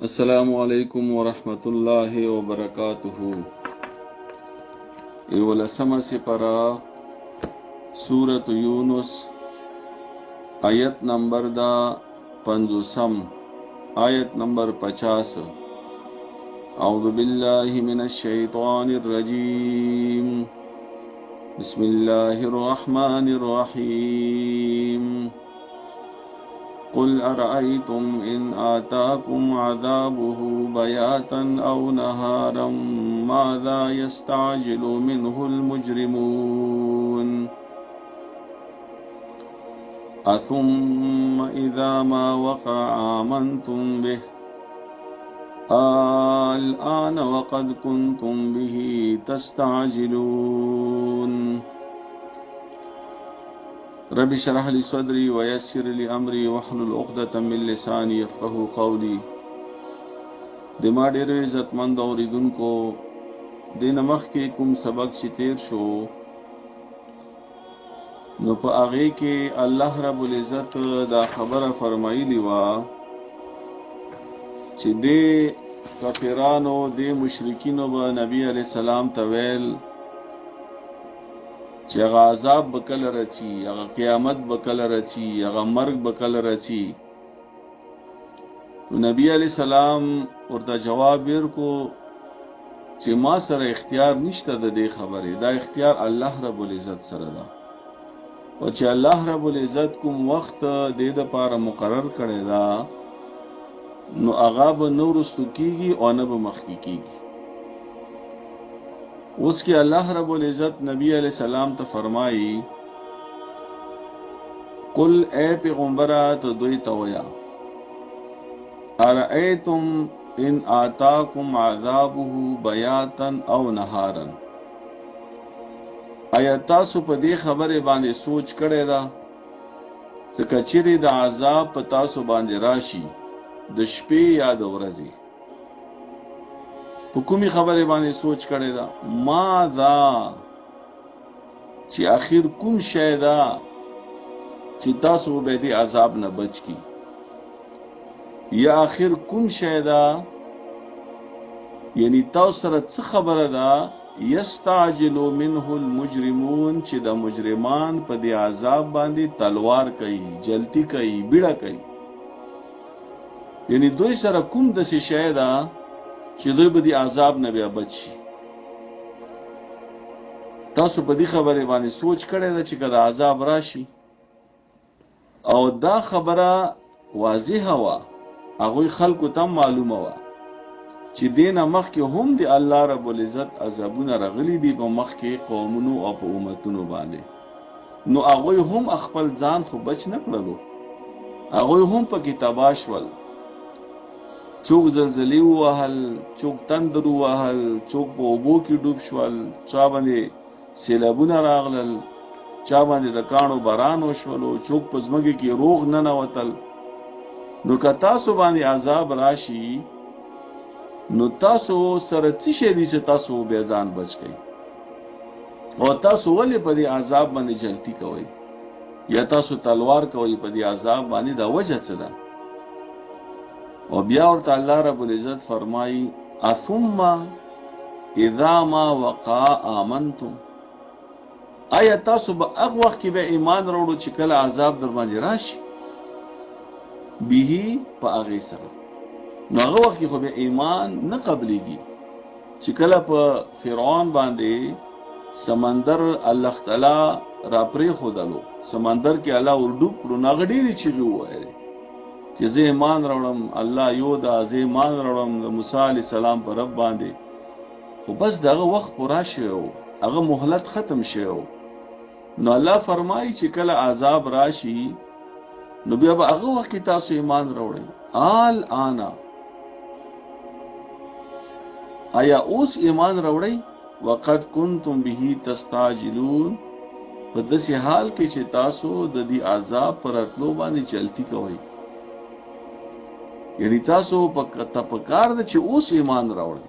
السلام علیکم ورحمت الله وبرکاتہ. اولسمه سپرا سورة یونس آیت نمبر دا 50 آیت نمبر 50. اعوذ باللہ من الشیطان الرجیم بسم اللہ الرحمن الرحیم. قل أرأيتم إن آتاكم عذابه بياتا أو نهارا ماذا يستعجل منه المجرمون أثم إذا ما وقع آمنتم به الآن وقد كنتم به تستعجلون. رب اشرح لي صدري ويسر لي امري واحلل عقدة من لساني يفقهوا قولي. د ما ډېر عزتمند اوریدونکو د نمخ کې کوم سبق چې تیر شو نو په هغه کې الله رب العزت دا خبره فرمایلی و چې د کافرانو د مشرکینو به نبی علی السلام ته ویل چې هغه عذاب بکل رچی، هغه قیامت بکل رچی، هغه مرگ بکل رچی. تو نبی علیہ السلام ورته جواب ورکو چې ما سره اختیار نشته د دې خبرې، دا اختیار الله رب العزت سره ده. او چې الله رب العزت کوم وخت د دې لپاره مقرر کړی دا نو هغه به نو رستو کیږي او نه به مخکې کیږي. اس کی اللہ رب العزت نبی علیہ السلام ته فرمائی قل اے پیغمبرات دوی تویا ارائیتم ان آتاکم عذابه بیاتا او نهارا. آیا تاسو په دې خبره باندې سوچ کړی دا چې کچری د عذاب په تاسو باندې راشي د شپې یا د ورځې؟ په کومي خبره باندې سوچ کړی دا؟ ما دا چې اخر کوم شی دا چې تاسو به دې عذاب نه بچ کی، یا اخر کوم شی دا یعنی تاسو سره څه خبره ده یستعجل منه المجرمون چې د مجرمان په دې عذاب باندې تلوار کوي، جلتی کوي، بیړه کوي. یعنی دوی سره کوم د شی دا چې دوی به د عذاب نه بیا بچي؟ تاسو په دې خبره باندې سوچ کړی ده چې کله عذاب راشي؟ او دا خبره واضحه وه، هغوی خلکو ته معلومه وه چې دینه مخکې هم د الله رب العزت عذابونه راغلي دي په مخکې قومونو او په امتونو باندې. نو هغوی هم خپل ځان خو بچ نه کړلو، هغوی هم پکې تباه شول. چوک زلزلی ووهل، چوک تندر ووهل، چوک په اوبو کې ډوب شول، چا باندې سیلابونه راغلل، چا باندې د کاڼو باران وشولو، چوک په ځمکه کې روغ ننوتل. نو که تاسو باندې عذاب راشي نو تاسو سره څه شی دي چې تاسو بیا ځان بچ کړئ؟ او تاسو ولې په دې عذاب باندې جلتی کوئ یا تاسو تلوار کوئ په دې عذاب باندې؟ دا وجه څه ده؟ او بیا ورته الله رب العزت فرمایي اثم اذا ما وقع آمنتم. آیا تاسو به هغه وخت کې به ایمان راوړو چې کله عذاب در باندې راشي؟ به په هغې سره نو هغه وخت کې خو به ایمان نه قبلېږي. چې کله په فرعون باندې سمندر الله تعالی را پرېښودلو، سمندر کې الله ورډوب کړو، نو هغه ډېرې چیغې وویلې چې زه ایمان راوړم، الله یو ده، زه ایمان راوړم د موسی علیه السلام په رب باندې. خو بس دغه وخت پوره شوی و، هغه مهلت ختم شوی و. نو الله فرمایي چې کله عذاب راشي نو بیا به هغه وخت کې تاسو ایمان راوړئ. الآن آیا اوس ایمان راوړئ؟ وقد کنتم به تستعجلون، په داسې حال کې چې تاسو د دې عذاب پر راتلو باندې چلتی کوئ. یعنی تاسو پکار ده چې اوس ایمان راوړئ،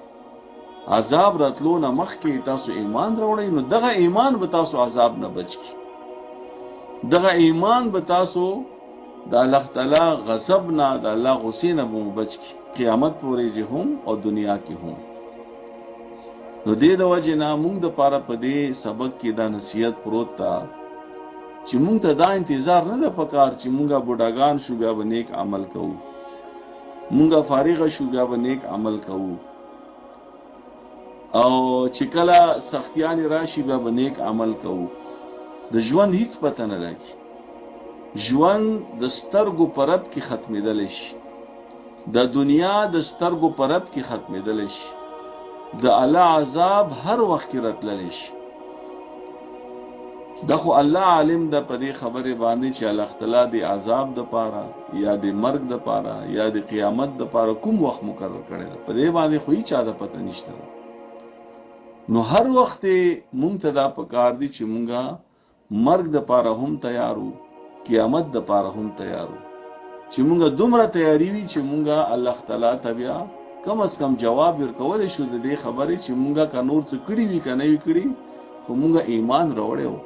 عذاب راتلو نه مخکې تاسو ایمان راوړئ. نو دغه ایمان به تاسو عذاب نه بچ کی، دغه ایمان به تاسو د الله تعالی غضب نه د الله غصې نه مو بچ کی قیامت پورې چې هم او دنیا کې هم. نو دې د وجه نه موږ د پاره په دې سبق کې دا نصیحت پروت تا چې موږ ته دا انتظار نه ده پکار چې موږ بوډاګان شو بیا به نیک عمل کوو، موږ فارغ شو بیا به نیک عمل کوو، او چې کله سختیان راشي بیا به نیک عمل کوو. د ژوند هیڅ پته نه لګي. ژوند د سترګو پرب کې ختمېدلی شي، د دنیا د سترګو پرب کې ختمېدلی شي، د الله عذاب هر وخت کې راتللی شي. دا خو الله عالم ده په دې خبرې باندې چې الله تعالی د عذاب د پاره یا د مرګ د پاره یا د قیامت د پاره کوم وخت مقرر کړی ده، په دې باندې خو هیڅ چا د پته نشته. نو هر وخت مونږ ته دا پکار دي چې مونږه مرګ د پاره هم تیارو، قیامت د پاره هم تیارو، چې مونږه دومره تیاری وي چې مونږه الله تعالی ته بیا کم از کم جواب ورکول شو د دې خبرې چې مونږه کا نور څه کړی وي کنه وی کړی، خو مونږه ایمان راوړیو،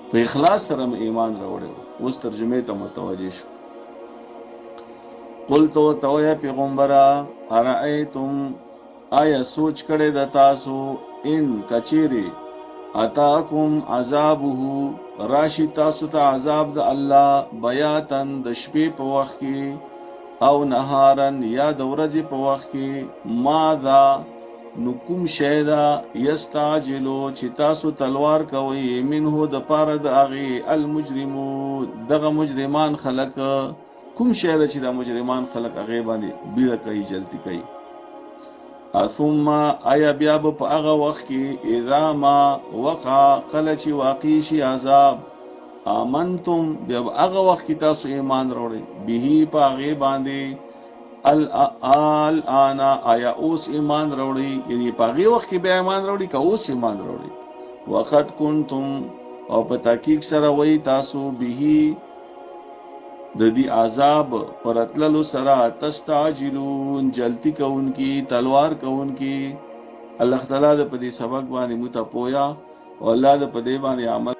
په اخلاص سره ایمان راوړیو. اوس ترجمه ته متوجه شو. قلت تو یا پیغمبره ارایتم آیا سوچ کړی د تاسو ان کچيري اتاکم عذابه راشي تاسو ته عذاب د الله بیاتن د شپې په وخت کې او نهارن یا د ورځې په وخت کې ماذا نکم شیدا یستعجلو چې تاسو تلوار کوي منه د پاره د اغي المجرمو دغه مجرمان خلق کوم شیدا چې د مجرمان خلق اغي باندې بیره کوي جلتی کوي. ثم آیا بیا په هغه وخت کې اذا ما وقع کله چې واقع شي عذاب امنتم بیا هغه وخت کې تاسو ایمان وروړي به په هغه باندې الان آیا اوس ایمان وروړي، یعنی په هغه وخت کې بیا ایمان وروړي که اوس ایمان وروړي. وقت کنتم او په تحقیق سره وای تاسو به د دې عذاب پرتللو سره تستعجلون جلتی کوونکی تلوار کوونکی. الله تعالی د په دې سبق باندې مو ته پویا او الله د په دې باندې عمل